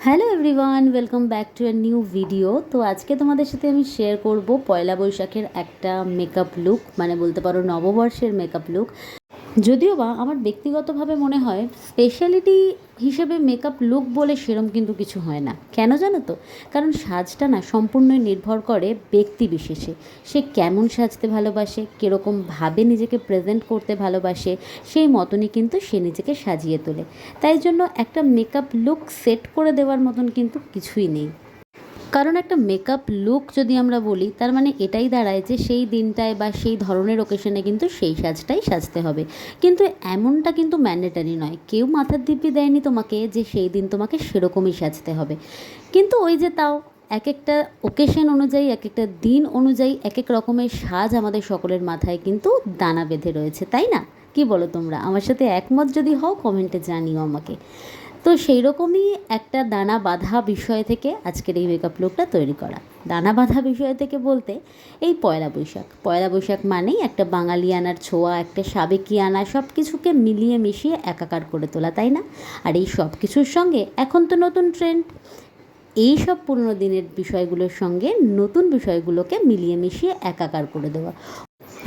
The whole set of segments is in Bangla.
Hello everyone, welcome back to a new video. তো আজকে তোমাদের সাথে আমি শেয়ার করব পয়লা বৈশাখের একটা মেকআপ লুক, মানে বলতে পারো নববর্ষের মেকআপ লুক। যদিও বা আমার ব্যক্তিগতভাবে মনে হয় স্পেশালিটি হিসেবে মেকআপ লুক বলে সেরম কিন্তু কিছু হয় না। কেন জানো তো? কারণ সাজটা না সম্পূর্ণই নির্ভর করে ব্যক্তি বিশেষে। সে কেমন সাজতে ভালোবাসে, কীরকমভাবে নিজেকে প্রেজেন্ট করতে ভালোবাসে, সেই মতনই কিন্তু সে নিজেকে সাজিয়ে তোলে। তাই জন্য একটা মেকআপ লুক সেট করে দেওয়ার মতন কিন্তু কিছুই নেই। কারণ একটা মেকআপ লুক যদি আমরা বলি, তার মানে এটাই দাঁড়ায় যে সেই দিনটায় বা সেই ধরনের ওকেশনে কিন্তু সেই সাজটাই সাজতে হবে। কিন্তু এমনটা কিন্তু ম্যান্ডেটারি নয়, কেউ মাথার দিব্যি দেয়নি তোমাকে যে সেই দিন তোমাকে সেরকমই সাজতে হবে। কিন্তু ওই যে তাও এক একটা ওকেশন অনুযায়ী, এক একটা দিন অনুযায়ী এক এক রকমের সাজ আমাদের সকলের মাথায় কিন্তু দানা বেঁধে রয়েছে, তাই না? কি বলো তোমরা? আমার সাথে একমত যদি হও কমেন্টে জানিও আমাকে। তো সেই রকমই একটা দানা বাঁধা বিষয় থেকে আজকের এই মেকআপ লুকটা তৈরি করা। দানা বাঁধা বিষয় থেকে বলতে এই পয়লা বৈশাখ মানেই একটা বাঙালিয়ানার ছোঁয়া, একটা সাবেকিয়ানা, সব কিছুকে মিলিয়ে মিশিয়ে একাকার করে তোলা, তাই না? আর এই সব কিছুর সঙ্গে এখন তো নতুন ট্রেন্ড, এই সব পুরনো দিনের বিষয়গুলোর সঙ্গে নতুন বিষয়গুলোকে মিলিয়ে মিশিয়ে একাকার করে দেওয়া।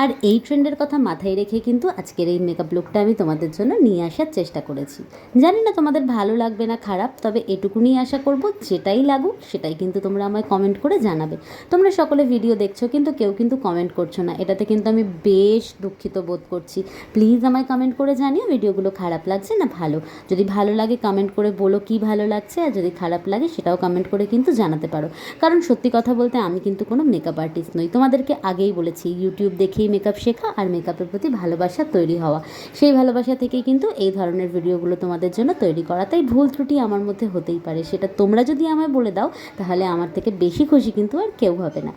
আর এই ট্রেন্ডের কথা মাথায় রেখে কিন্তু আজকের এই মেকআপ লুকটা আমি তোমাদের জন্য নিয়ে আসার চেষ্টা করেছি। জানি না তোমাদের ভালো লাগবে না খারাপ, তবে এটুকুনি আশা করব যেটাই লাগুক সেটাই কিন্তু তোমরা আমায় কমেন্ট করে জানাবে। তোমরা সকলে ভিডিও দেখছো কিন্তু কেউ কিন্তু কমেন্ট করছো না, এটাতে কিন্তু আমি বেশ দুঃখিত বোধ করছি। প্লিজ আমায় কমেন্ট করে জানিও ভিডিওগুলো খারাপ লাগছে না ভালো। যদি ভালো লাগে কমেন্ট করে বলো কি ভালো লাগছে, আর যদি খারাপ লাগে সেটাও কমেন্ট করে কিন্তু জানাতে পারো। কারণ সত্যি কথা বলতে আমি কিন্তু কোনো মেকআপ আর্টিস্ট নই, তোমাদেরকে আগেই বলেছি। ইউটিউব দেখেই মেকআপ শেখা আর মেকআপের প্রতি ভালোবাসা তৈরি হওয়া, সেই ভালোবাসা থেকেই কিন্তু এই ধরনের ভিডিওগুলো তোমাদের জন্য তৈরি করা। তাই ভুল ত্রুটি আমার মধ্যে হতেই পারে, সেটা তোমরা যদি আমায় বলে দাও তাহলে আমার থেকে বেশি খুশি কিন্তু আর কেউ হবে না।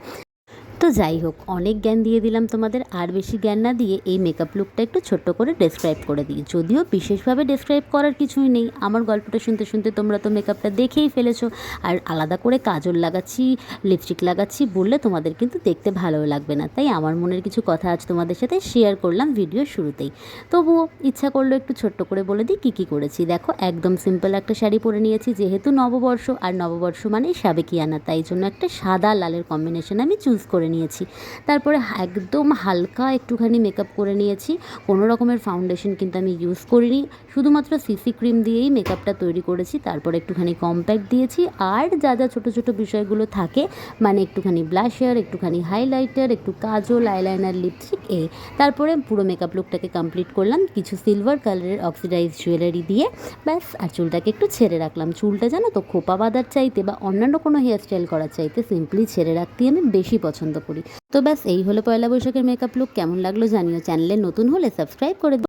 তো যাই হোক, অনেক জ্ঞান দিয়ে দিলাম তোমাদের, আর বেশি জ্ঞান না দিয়ে এই মেকআপ লুকটা একটু ছোট্ট করে ডেসক্রাইব করে দিই। যদিও বিশেষভাবে ডেসক্রাইব করার কিছুই নেই, আমার গল্পটা শুনতে শুনতে তোমরা তো মেকআপটা দেখেই ফেলেছো। আর আলাদা করে কাজল লাগাচ্ছি, লিপস্টিক লাগাচ্ছি বললে তোমাদের কিন্তু দেখতে ভালো লাগবে না। তাই আমার মনের কিছু কথা আজ তোমাদের সাথে শেয়ার করলাম ভিডিওর শুরুতেই। তবুও ইচ্ছা করলো একটু ছোট্ট করে বলে দিই কী কী করেছি। দেখো, একদম সিম্পল একটা শাড়ি পরে নিয়েছি, যেহেতু নববর্ষ, আর নববর্ষ মানেই সাবেকিয়ানা, তাই জন্য একটা সাদা লালের কম্বিনেশন আমি চুজ করে নিয়েছি। তারপরে একদম হালকা একটুখানি মেকআপ করে নিয়েছি, কোনো রকমের ফাউন্ডেশন কিন্তু আমি ইউজ করিনি, শুধুমাত্র সিসি ক্রিম দিয়েই মেকআপটা তৈরি করেছি। তারপরে একটুখানি কম্প্যাক্ট দিয়েছি, আর যা যা ছোটো ছোটো বিষয়গুলো থাকে, মানে একটুখানি ব্লাশার, একটুখানি হাইলাইটার, একটু কাজল, আইলাইনার, লিপস্টিক, তারপরে পুরো মেকআপ লুকটাকে কমপ্লিট করলাম কিছু সিলভার কালারের অক্সিডাইজ জুয়েলারি দিয়ে, ব্যাস। আর চুলটাকে একটু ছেড়ে রাখলাম। চুলটা জানো তো, খোপা বাঁধার চাইতে বা অন্যান্য কোনো হেয়ারস্টাইল করার চাইতে সিম্পলি ছেড়ে রাখতেই আমি বেশি পছন্দ করি। তো ব্যাস, এই হলো পয়লা বৈশাখের মেকআপ লুক। কেমন লাগলো জানিও। চ্যানেলে নতুন হলে সাবস্ক্রাইব করে